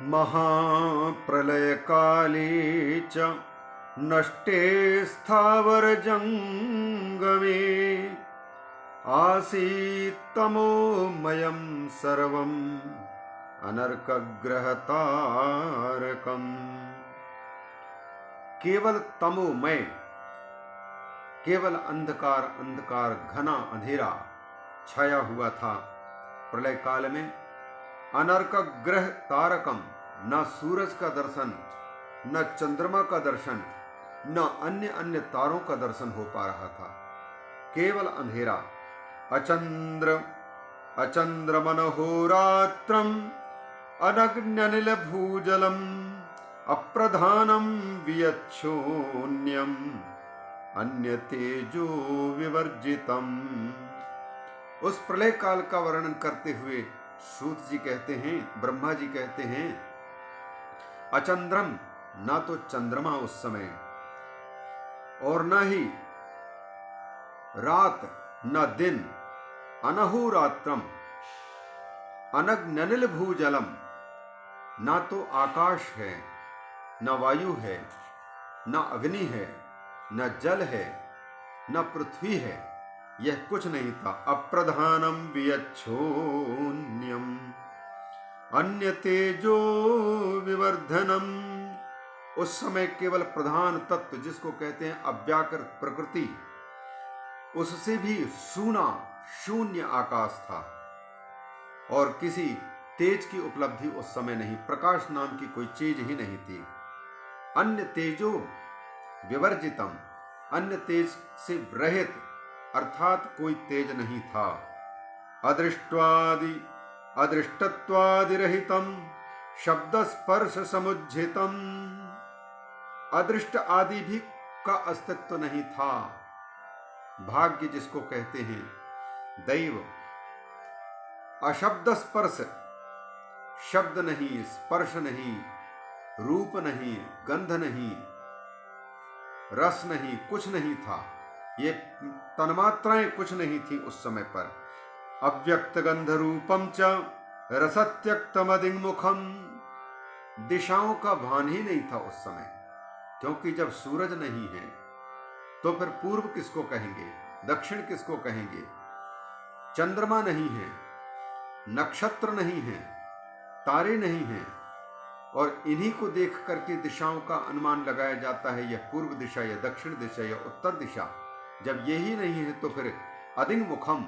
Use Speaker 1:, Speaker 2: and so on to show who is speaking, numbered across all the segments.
Speaker 1: महाप्रलयकाले च नष्टे स्थावरजङ्गमे आसीत्तमोमयं सर्वम् अनर्कग्रहतारकम्। केवल तमोमय, केवल अंधकार अंधकार घना अंधेरा छाया हुआ था प्रलय काल में। अनर्क ग्रह तारकम, न सूरज का दर्शन, न चंद्रमा का दर्शन, न अन्य अन्य तारों का दर्शन हो पा रहा था। केवल अंधेरा। अचंद्रमनहोरात्रम अनग्न्यनिल भूजलम अप्रधानम वियच्छून्यम अन्य तेजो विवर्जितम। उस प्रलय काल का वर्णन करते हुए सूत जी कहते हैं, ब्रह्मा जी कहते हैं, अचंद्रम, ना तो चंद्रमा उस समय और न ही रात न दिन, अनहोरात्रम अनग्ननिल भूजलम, ना तो आकाश है, न वायु है, न अग्नि है, न जल है, न पृथ्वी है, यह कुछ नहीं था। अप्रधानम वियच्छून्यम अन्य तेजो विवर्धनम। उस समय केवल प्रधान तत्व जिसको कहते हैं अव्याकृत प्रकृति, उससे भी सूना शून्य आकाश था और किसी तेज की उपलब्धि उस समय नहीं, प्रकाश नाम की कोई चीज ही नहीं थी। अन्य तेजो विवर्जितम, अन्य तेज से रहित, अर्थात कोई तेज नहीं था। अदृष्टत्वादिरहितम शब्द स्पर्श समुज्झितम, अदृष्ट आदि भी का अस्तित्व नहीं था। भाग्य जिसको कहते हैं, दैव। अशब्द स्पर्श, शब्द नहीं, स्पर्श नहीं, रूप नहीं, गंध नहीं, रस नहीं, कुछ नहीं था। ये तन्मात्राएं कुछ नहीं थी उस समय पर। अव्यक्त गंध रूपम च रसत्यक्तमदिङ्मुखम, दिशाओं का भान ही नहीं था उस समय, क्योंकि जब सूरज नहीं है तो फिर पूर्व किसको कहेंगे, दक्षिण किसको कहेंगे। चंद्रमा नहीं है, नक्षत्र नहीं है, तारे नहीं हैं, और इन्हीं को देख करके दिशाओं का अनुमान लगाया जाता है, यह पूर्व दिशा या दक्षिण दिशा या उत्तर दिशा। जब यही नहीं है तो फिर अदिङ्मुखम,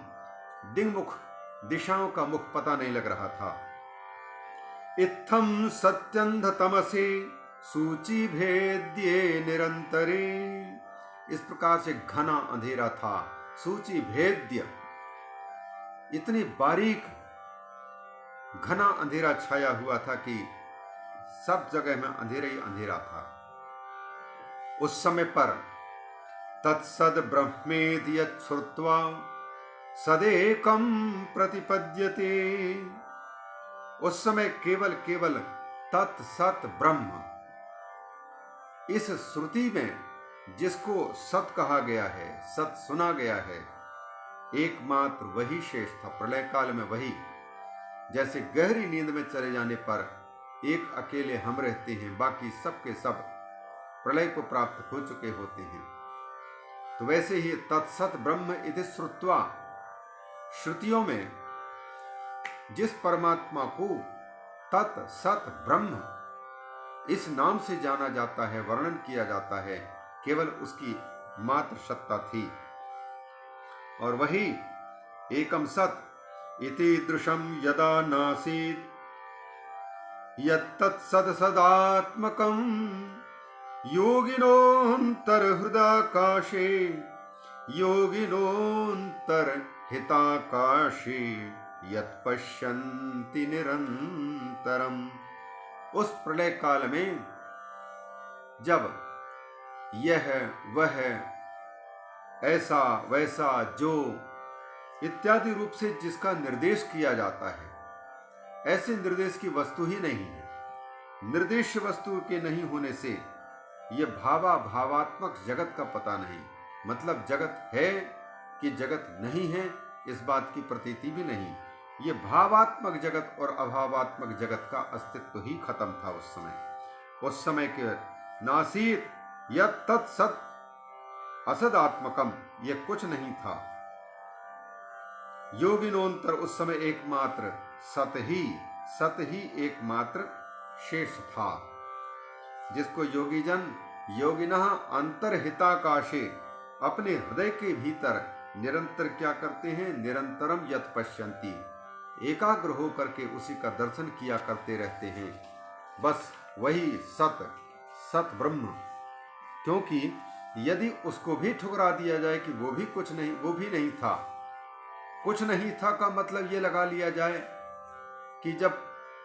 Speaker 1: दिङ्मुख, दिशाओं का मुख पता नहीं लग रहा था। इत्थम सत्यंध तमसे सूची भेद्ये निरंतरे, इस प्रकार से घना अंधेरा था, सूची भेद्य, इतनी बारीक घना अंधेरा छाया हुआ था कि सब जगह में अंधेरा ही अंधेरा था। उस समय पर तत्सद ब्रह्मेति यत् श्रुत्वा सदेकं प्रतिपद्यते, उस समय केवल केवल तत्सत ब्रह्म, इस श्रुति में जिसको सत कहा गया है, सत सुना गया है, एकमात्र वही शेष था प्रलय काल में। वही, जैसे गहरी नींद में चले जाने पर एक अकेले हम रहते हैं, बाकी सब के सब प्रलय को प्राप्त हो चुके होते हैं, तो वैसे ही तत्सत ब्रह्म इति श्रुत्वा, श्रुतियों में जिस परमात्मा को तत्सत ब्रह्म इस नाम से जाना जाता है, वर्णन किया जाता है, केवल उसकी मात्र सत्ता थी। और वही एकम सत इति दृशम यदा नासीत् यत्तत्सद सदात्मकं योगिनोऽन्तर्हृदाकाशे योगिनोऽन्तर्हिताकाशे यत्पश्यन्ति निरन्तरम्। उस प्रलय काल में जब यह वह ऐसा वैसा जो इत्यादि रूप से जिसका निर्देश किया जाता है, ऐसे निर्देश की वस्तु ही नहीं है। निर्देश वस्तु के नहीं होने से यह भावात्मक जगत का पता नहीं, मतलब जगत है कि जगत नहीं है, इस बात की प्रतीति भी नहीं। ये भावात्मक जगत और अभावात्मक जगत का अस्तित्व ही खत्म था उस समय के नासीत यत् तत् सत असदात्मकम, ये कुछ नहीं था। योगिनोन्तर, उस समय एकमात्र सत ही एकमात्र शेष था, जिसको योगीजन योगिनः अंतर्हिताकाशे, अपने हृदय के भीतर निरंतर क्या करते हैं, निरंतरम यत् पश्यन्ति, एकाग्र होकर के उसी का दर्शन किया करते रहते हैं। बस वही सत ब्रह्म, क्योंकि यदि उसको भी ठुकरा दिया जाए कि वो भी कुछ नहीं, वो भी नहीं था, कुछ नहीं था का मतलब ये लगा लिया जाए कि जब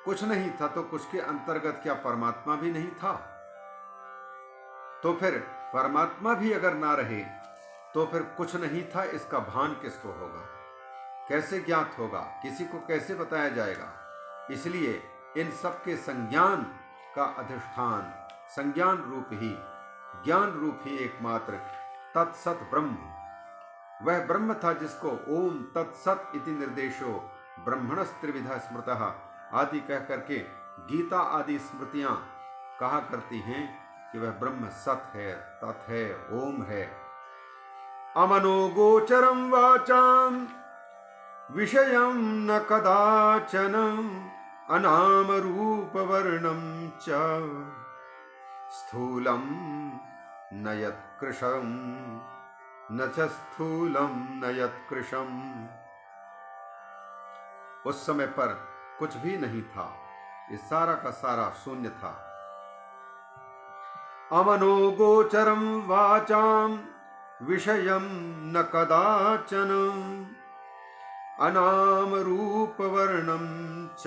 Speaker 1: कुछ नहीं था तो कुछ के अंतर्गत क्या परमात्मा भी नहीं था? तो फिर परमात्मा भी अगर ना रहे तो फिर कुछ नहीं था, इसका भान किसको होगा, कैसे ज्ञात होगा, किसी को कैसे बताया जाएगा? इसलिए इन सब के संज्ञान का अधिष्ठान, संज्ञान रूप ही, ज्ञान रूप ही एकमात्र तत्सत ब्रह्म, वह ब्रह्म था जिसको ओम तत्सत इति निर्देशो ब्रह्मणस्त्रिविधा स्मृतः आदि कह करके गीता आदि स्मृतियां कहा करती हैं कि वह ब्रह्म सत है, तत् है, ओम है। अमनोगोचरं वाचां विषयं न कदाचन अनाम रूप वर्णं च स्थूलं न यत्कृशं न च स्थूलं न यत्कृशं। उस समय पर कुछ भी नहीं था, ये सारा का सारा शून्य था। अमनोगोचरं वाचां विषयं न कदाचन अनाम रूप वर्णं च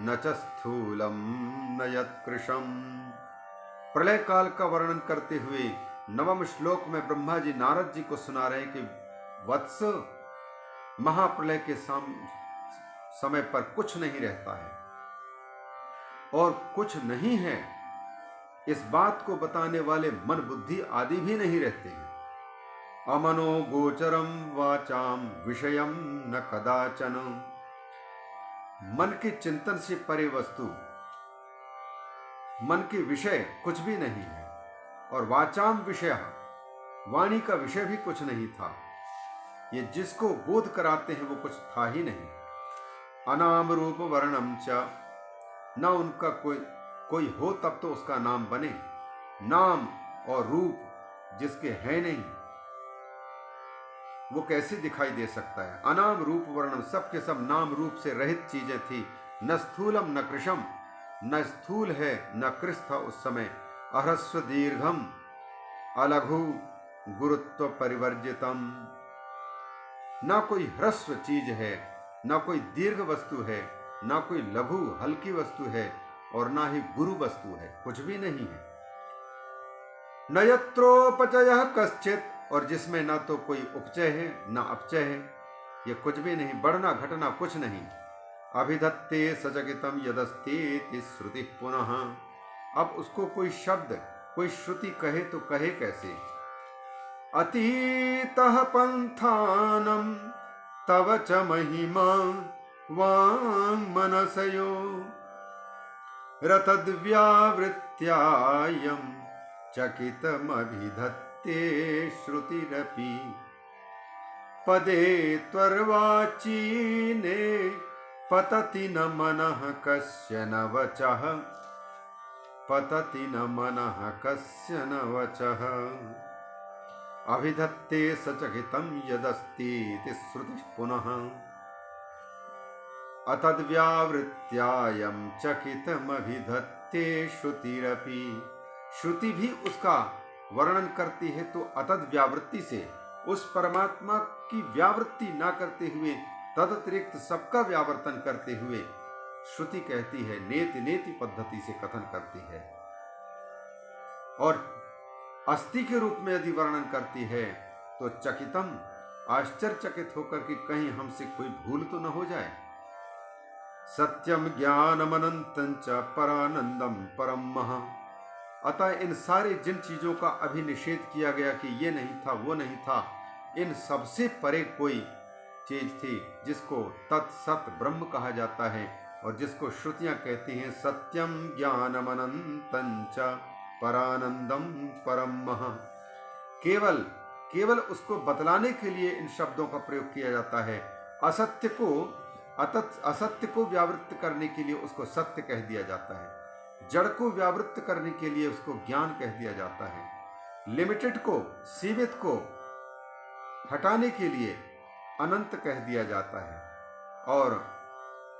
Speaker 1: न च स्थूलं न यत्कृशं। प्रलय काल का वर्णन करते हुए 9वें श्लोक में ब्रह्मा जी नारद जी को सुना रहे हैं कि वत्स, महाप्रलय के समय पर कुछ नहीं रहता है और कुछ नहीं है, इस बात को बताने वाले मन बुद्धि आदि भी नहीं रहते हैं। अमनो गोचरम वाचाम विषयम न कदाचन, मन के चिंतन से परे वस्तु, मन के विषय कुछ भी नहीं है, और वाचाम विषय, वाणी का विषय भी कुछ नहीं था। ये जिसको बोध कराते हैं वो कुछ था ही नहीं। अनाम रूप वर्णम च, न उनका कोई हो तब तो उसका नाम बने, नाम और रूप जिसके है नहीं वो कैसे दिखाई दे सकता है। अनाम रूप वर्णम, सब के सब नाम रूप से रहित चीजें थी। न स्थूलम न कृशम, न स्थूल है न कृश था उस समय। अह्रस्व दीर्घम अलघु गुरुत्व परिवर्जितम, ना कोई ह्रस्व चीज है, ना कोई दीर्घ वस्तु है, ना कोई लघु हल्की वस्तु है, और ना ही गुरु वस्तु है, कुछ भी नहीं है। न यत्रोपचय कश्चित, और जिसमें ना तो कोई उपचय है ना अपचय है, ये कुछ भी नहीं, बढ़ना घटना कुछ नहीं। अभिधत्ते सचकितम यदस्ति श्रुति पुनः, अब उसको कोई शब्द कोई श्रुति कहे तो कहे कैसे। अतीतः पंथानम तव च महिमा वांग मनसयो रतद्व्यावृत्यायं चकितमभिधत्ते श्रुतिरपि। पदे त्वर्वाचीने पतति न मनः कस्य न वचः, पतति न मनः कस्य न वचः। अभिधत्ते सचकितं यदस्तीति श्रुतिः पुनः अतद्व्यावृत्यायं चकितमभिधत्ते श्रुतिरपि। श्रुति भी उसका वर्णन करती है तो अतद्व्यावृत्ति से, उस परमात्मा की व्यावृत्ति ना करते हुए तदतिरिक्त सबका व्यावर्तन करते हुए श्रुति कहती है, नेति नेति पद्धति से कथन करती है। और अस्थि के रूप में यदि वर्णन करती है तो चकितम, आश्चर्यचकित होकर कि कहीं हमसे कोई भूल तो न हो जाए। सत्यम ज्ञानमनंतं च परानंदम परम महा। अतः इन सारे जिन चीजों का अभी निषेध किया गया कि ये नहीं था वो नहीं था, इन सबसे परे कोई चीज थी, जिसको तत्सत ब्रह्म कहा जाता है और जिसको श्रुतियां कहती हैं सत्यम ज्ञानमनंतं च परानंदम परम महा। केवल केवल उसको बतलाने के लिए इन शब्दों का प्रयोग किया जाता है। असत्य को व्यावृत्त करने के लिए उसको सत्य कह दिया जाता है। जड़ को व्यावृत्त करने के लिए उसको ज्ञान कह दिया जाता है। लिमिटेड को, सीमित को हटाने के लिए अनंत कह दिया जाता है और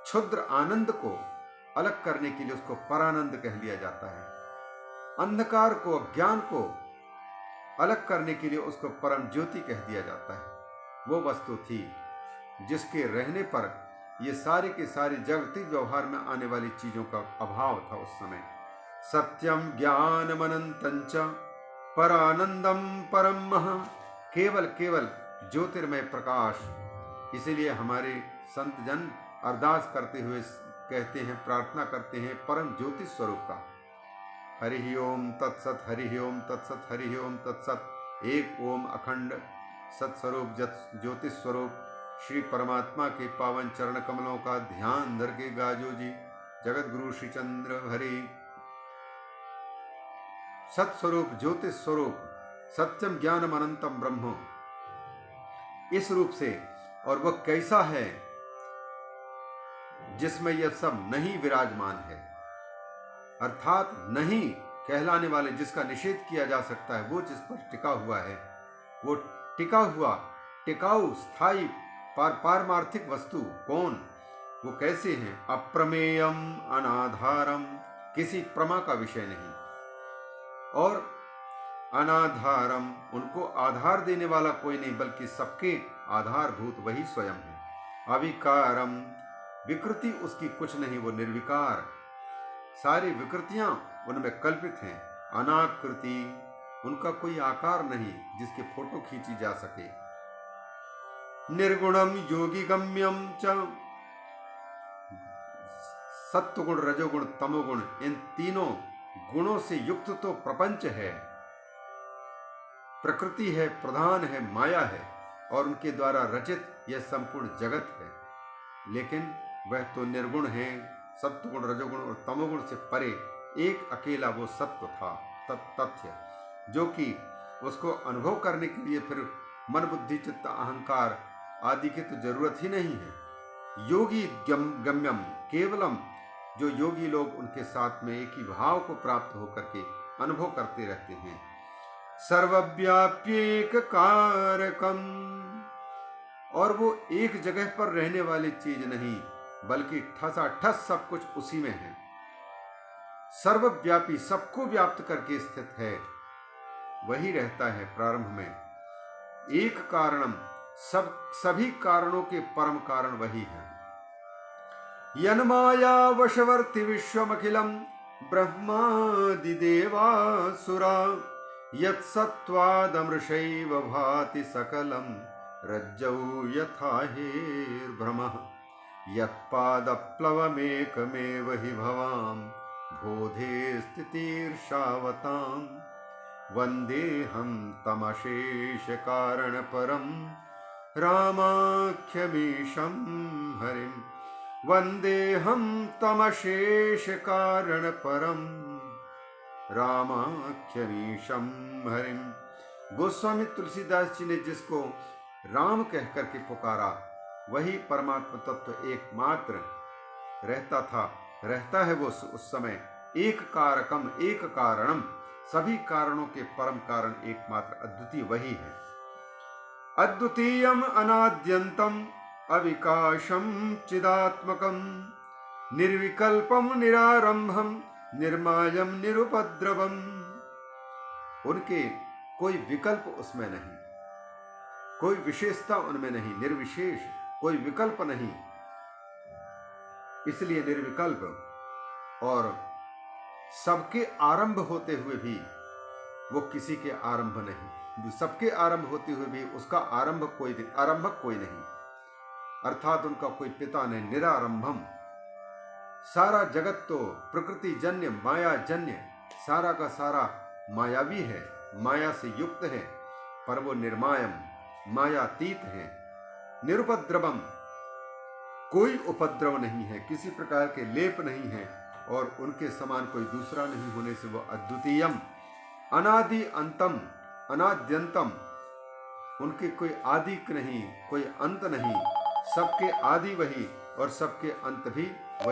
Speaker 1: क्षुद्र आनंद को अलग करने के लिए उसको परानंद कह दिया जाता है। अंधकार को, अज्ञान को अलग करने के लिए उसको परम ज्योति कह दिया जाता है। वो वस्तु थी जिसके रहने पर ये सारे के सारे जागतिक व्यवहार में आने वाली चीजों का अभाव था उस समय। सत्यम ज्ञानमनंतं च परानंदम परम महा। केवल केवल ज्योतिर्मय प्रकाश। इसीलिए हमारे संत जन अरदास करते हुए कहते हैं, प्रार्थना करते हैं परम ज्योति स्वरूप का। हरि ओम तत्सत, हरि ओम तत्सत, हरि ओम तत्सत। एक ओम अखंड सत्स्वरूप ज्योति स्वरूप श्री परमात्मा के पावन चरण कमलों का ध्यान धर के गाजो जी। जगत गुरु श्री चंद्र हरि सत्स्वरूप ज्योति स्वरूप सत्यम ज्ञानम अनंतम ब्रह्म, इस रूप से। और वह कैसा है जिसमें यह सब नहीं विराजमान है, अर्थात नहीं कहलाने वाले, जिसका निषेध किया जा सकता है, वो जिस पर टिका हुआ है, वो टिका हुआ, टिकाऊ, स्थायी, पारमार्थिक वस्तु कौन, वो कैसे हैं? अप्रमेयम अनाधारम, किसी प्रमा का विषय नहीं, और अनाधारम, उनको आधार देने वाला कोई नहीं, बल्कि सबके आधारभूत वही स्वयं है। अविकारम, विकृति उसकी कुछ नहीं, वो निर्विकार, सारी विकृतियां उनमें कल्पित हैं। अनाकृति, उनका कोई आकार नहीं जिसके फोटो खींची जा सके। निर्गुणम योगी गम्यम च, सत्वगुण, रजोगुण, तमोगुण, इन तीनों गुणों से युक्त तो प्रपंच है, प्रकृति है, प्रधान है, माया है, और उनके द्वारा रचित यह संपूर्ण जगत है। लेकिन वह तो निर्गुण है, सत्वगुण, रजोगुण और तमोगुण से परे एक अकेला वो सत्व था, तथ्य, जो कि उसको अनुभव करने के लिए फिर मन, बुद्धि, चित्त, अहंकार आदि की तो जरूरत ही नहीं है। योगी गम्यम, केवलम, जो योगी लोग उनके साथ में एक ही भाव को प्राप्त होकर के अनुभव करते रहते हैं। सर्वव्याप्येक कारकम, और वो एक जगह पर रहने वाली चीज नहीं, बल्कि ठसाठस सब कुछ उसी में है। सर्वव्यापी, सबको व्याप्त करके स्थित है, वही रहता है प्रारंभ में। एक कारणम, सभी कारणों के परम कारण वही है। यन्माया वशवर्ति विश्वमखिलम ब्रह्मादिदेवासुरा, यत्सत्त्वादमृषैव भाति सकलम रज्जौ यथा हेर्भ्रमः, यत्पादप्लवमेकमेव हि भवाम बोधे स्थितिर्षावताम्, वन्देऽहं तमशेष कारण परम रामाख्यमीशं हरिं, वन्देऽहं तमशेष कारण परम रामाख्यमीशं हरिं। गोस्वामी तुलसीदास जी ने जिसको राम कहकर के पुकारा, वही परमात्मा तत्व एकमात्र रहता था, रहता है वो उस समय। एक कारकम, एक कारणम, सभी कारणों के परम कारण एकमात्र अद्वितीय वही है। अद्वितीयम अनाद्यंतम अविकाशम चिदात्मकम, निर्विकल्पम निरारंभम निर्मायम निरुपद्रवम। उनके कोई विकल्प उसमें नहीं, कोई विशेषता उनमें नहीं, निर्विशेष, कोई विकल्प नहीं, इसलिए निर्विकल्प। और सबके आरंभ होते हुए भी वो किसी के आरंभ नहीं, सबके आरंभ होते हुए भी उसका आरंभक कोई नहीं, अर्थात उनका कोई पिता नहीं, निरारंभम। सारा जगत तो प्रकृति जन्य, माया जन्य, सारा का सारा मायावी है, माया से युक्त है, पर वो निर्मायम, मायातीत है, निरुपद्रवम, कोई उपद्रव नहीं है, किसी प्रकार के लेप नहीं है, और उनके समान कोई दूसरा नहीं होने से वह अद्वितीयम, अनादि अंतम, अनाद्यंतम, उनके कोई आदि नहीं, कोई अंत नहीं, सबके आदि वही और सबके अंत भी वही।